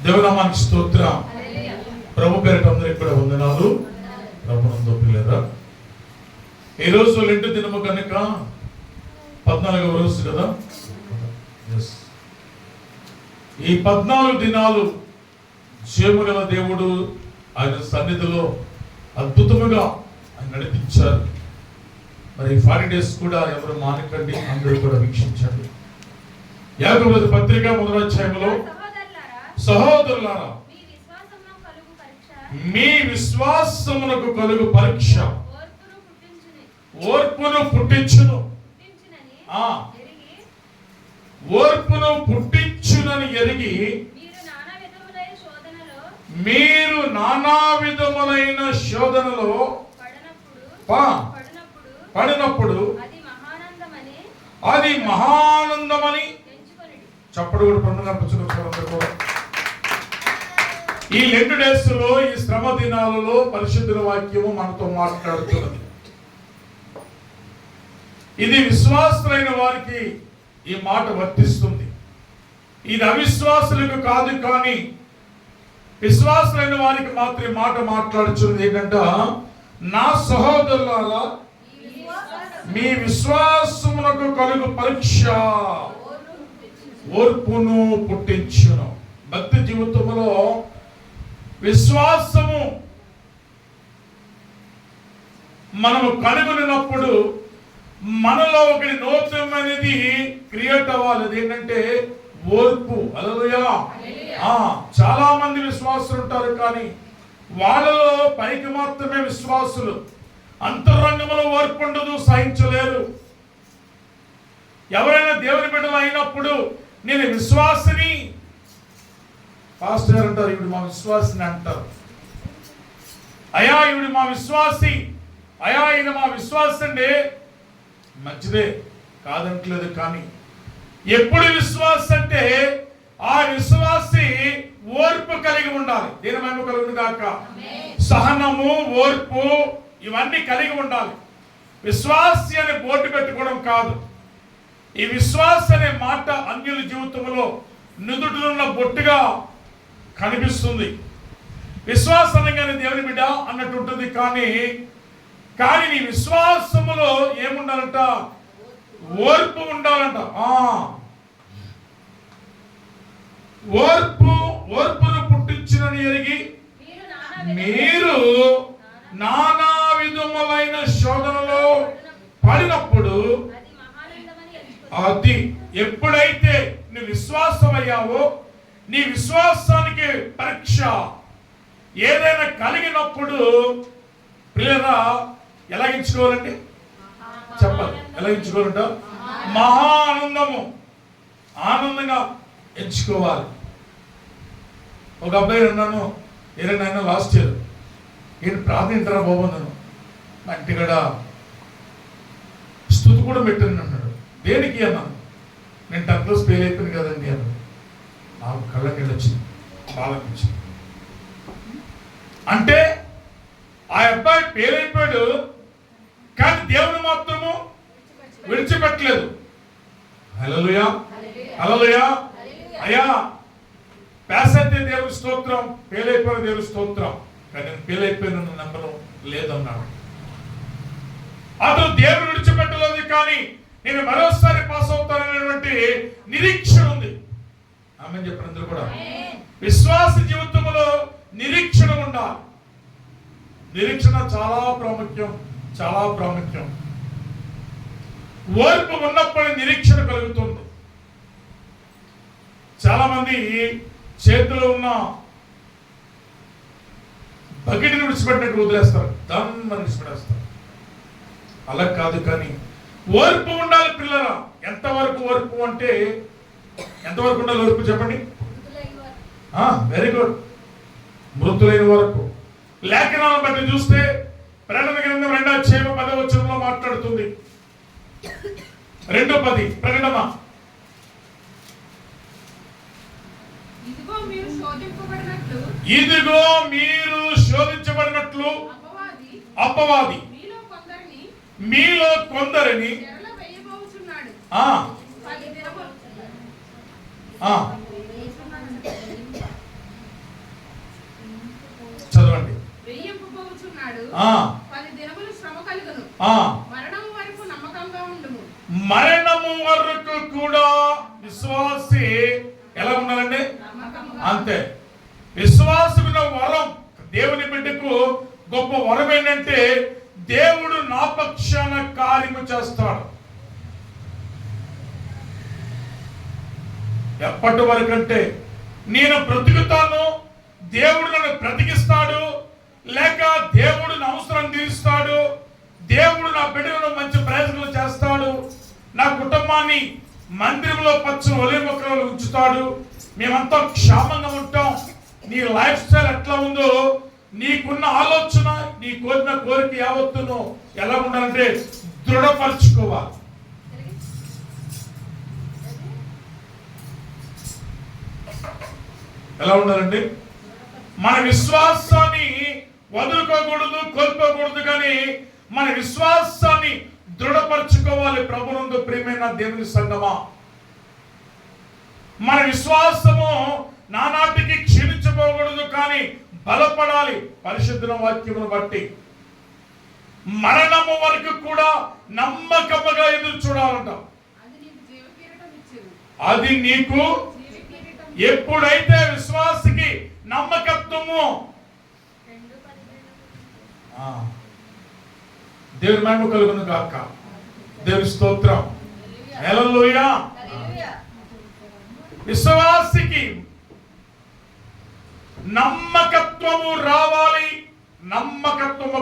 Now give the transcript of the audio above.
దేవునామానికి స్తోత్రం. ప్రభు పేరిట అందరికి కూడా వందనాలు. ప్రభునందు పిల్లరా, ఈరోజు లెంటు దినము కనుక 14వ రోజు కదా. ఈ 14 దినాలు జీవము గల దేవుడు ఆయన సన్నిధిలో అద్భుతముగా ఆయన నడిపించారు. మరి 40 days కూడా ఎవరు మానకండి, అందరూ కూడా వీక్షించండి. యాకోబు పత్రిక 1వ అధ్యాయంలో, సహోదరులారా మీ విశ్వాసమునకు కలుగు పరీక్ష ఓర్పును పుట్టించును, ఓర్పును పుట్టించునని ఎరిగి మీరు నానా విధములైన శోధనలో పడినప్పుడు అది మహానందమని చప్పుడు కూడా పండుగ. ఈ 2 days లో, ఈ శ్రమ దినాలలో పరిశుద్ధ వాక్యము మనతో మాట్లాడుతున్నది. ఇది విశ్వాసులైన వారికి ఈ మాట వర్తిస్తుంది. ఇది అవిశ్వాసులకు కాదు, కానీ విశ్వాసులైన వారికి మాత్రం మాట మాట్లాడుచున్నది. ఏంటంటే, నా సహోదరులారా మీ విశ్వాసమునకు కలుగు పరీక్ష ఓర్పును పుట్టించును. భక్తి జీవితంలో విశ్వాసము మనము కనుగొనినప్పుడు మనలో ఒకటి నూతనమైనది క్రియేట్ అవ్వాలి. ఏంటంటే ఓర్పు. హల్లెలూయా. చాలా మంది విశ్వాసులు ఉంటారు, కానీ వాళ్ళలో పైకి మాత్రమే విశ్వాసులు, అంతరంగంలో ఓర్పు ఉండదు, సహించలేరు. ఎవరైనా దేవుని బిడ్డలు అయినప్పుడు నేను విశ్వాసిని, పాస్టర్ గారు అంటారు, ఇవిడు మా విశ్వాసిని అంటారు. అయా ఇవిడు మా విశ్వాసి, అయా ఈయన మా విశ్వాసి అండి, మంచిదే, కాదంటలేదు. కానీ ఎప్పుడు విశ్వాసం అంటే ఆ విశ్వాసి ఓర్పు కలిగి ఉండాలి. దీని మేము కలుగును గాక. సహనము, ఓర్పు ఇవన్నీ కలిగి ఉండాలి. విశ్వాసి అనే బోర్డు పెట్టుకోవడం కాదు. ఈ విశ్వాస అనే మాట అన్యుల జీవితంలో నుదుటినున్న బొట్టుగా కనిపిస్తుంది. విశ్వాసంగానే దేవుని బిడ్డ అన్నట్టు ఉంటుంది. కానీ నీ విశ్వాసములో ఏముండాలంట? ఓర్పు ఉండాలంట. ఓర్పును పుట్టించునని ఎరిగి మీరు నానా విధములైన శోధనలో పడినప్పుడు, అది ఎప్పుడైతే నువ్వు విశ్వాసం అయ్యావో, నీ విశ్వాసానికి పరీక్ష ఏదైనా కలిగినప్పుడు పిల్లరా ఎలా ఎంచుకోవాలండి? చెప్పాలి. ఎలా ఎంచుకోవాలంట? మహా ఆనందము, ఆనందంగా ఎంచుకోవాలి. ఒక అబ్బాయి అన్నాను, ఏదైనా లాస్ట్ ఇయర్ ఏంటి ప్రార్థింటారా బాబు అన్నాను. మా ఇంటికాడ స్తుతి కూడా పెట్టాను అన్నాడు. దేనికి అన్నాను. నేను 10th class ఫెయిల్ అయిపోయాను కదండి అన్నాడు. నాకు కళ్ళకి వచ్చింది, బాధనిపించింది. అంటే ఆ అబ్బాయి ఫెయిల్ అయిపోయాడు, కానీ దేవుని మాత్రము విడిచిపెట్టలేదు. హల్లెలూయా, హల్లెలూయా. అయ్యా పాస్ అయితే దేవుని స్తోత్రం, ఫెయిల్ అయిపోయిన దేవుని స్తోత్రం, కానీ నేను ఫెయిల్ అయిపోయిన నమ్మకం లేదన్నాడు. అతను దేవుని విడిచిపెట్టలేదు, కానీ నేను మరోసారి పాస్ అవుతాననేటువంటి నిరీక్షణ ఉంది. ఆమె చెప్పిన అందరూ కూడా విశ్వాస జీవితంలో నిరీక్షణ ఉండాలి. నిరీక్షణ చాలా ప్రాముఖ్యం, చాలా ప్రాముఖ్యం. ఓర్పు ఉన్నప్పుడు నిరీక్షణ కలుగుతుంది. చాలా మంది చేతిలో ఉన్న బకెట్ని విడిచిపెట్టినట్టు వదిలేస్తారు, దాన్ని విడిచిపెట్టేస్తారు. అలా కాదు, కానీ ఓర్పు ఉండాలి పిల్లరా. ఎంతవరకు ఓర్పు అంటే ఎంతవరకు ఉండాలి ఓర్పు చెప్పండి? Very good. మృతులైన వరకు. లేఖనాలను బట్టి చూస్తే ప్రకటన గ్రంథం 2వ అధ్యాయం 10వ వచనంలో మాట్లాడుతుంది. 2:10 ప్రకటన. ఇదిగో మీరు శోధించబడినట్లు అపవాది మీలో కొందరిని అన్నాడు. ఆ 10 దినములు శ్రమ కలుగును. ఆ మరణము వరకు నమ్మకంగా ఉండుము. మరణము వరకు కూడా విశ్వాసి ఎలా ఉండాలండి? నమ్మకముగా. అంతే. విశ్వాసమున వరం, దేవుని బిడ్డకు గొప్ప వరం ఏంటంటే దేవుడు నా పక్షాన కార్యము చేస్తాడు. ఎప్పటి వరకంటే నేను బ్రతుకుతాను, దేవుడు నన్ను బ్రతికిస్తాడు, లేక దేవుడు నా అవసరం తీరుస్తాడు, దేవుడు నా బిడ్డలను మంచి ప్రయోజనాలు చేస్తాడు, నా కుటుంబాన్ని మందిరంలో పచ్చని ఒలివ మొక్కలలో ఉంచుతాడు, మేమంతా క్షేమంగా ఉంటాం. నీ లైఫ్ స్టైల్ ఎట్లా ఉందో, నీకున్న ఆలోచన, నీ కోరిన కోరిక యావత్తును ఎలా ఉండాలంటే దృఢపరచుకోవాలి. ఎలా ఉండాలండి? మన విశ్వాసాన్ని వదులుకోకూడదు, కోల్పోకూడదు, కానీ మన విశ్వాసాన్ని దృఢపరచుకోవాలి. ప్రభునందు ప్రియమైన దేవుని సంగమా, మన విశ్వాసము నానాటికి క్షీణించబోకూడదు, కానీ బలపడాలి. పరిశుద్ధ వాక్యమును బట్టి మరణము వరకు కూడా నమ్మకముగా ఎదురు చూడాలంట. అది నీకు ఎప్పుడైతే విశ్వాసికి నమ్మకత్వము, దేవుని మహిమ కలుగును గాక. దేవుని స్తోత్రం. హల్లెలూయా. విశ్వాసికి నమ్మకత్వము రావాలి. నమ్మకత్వము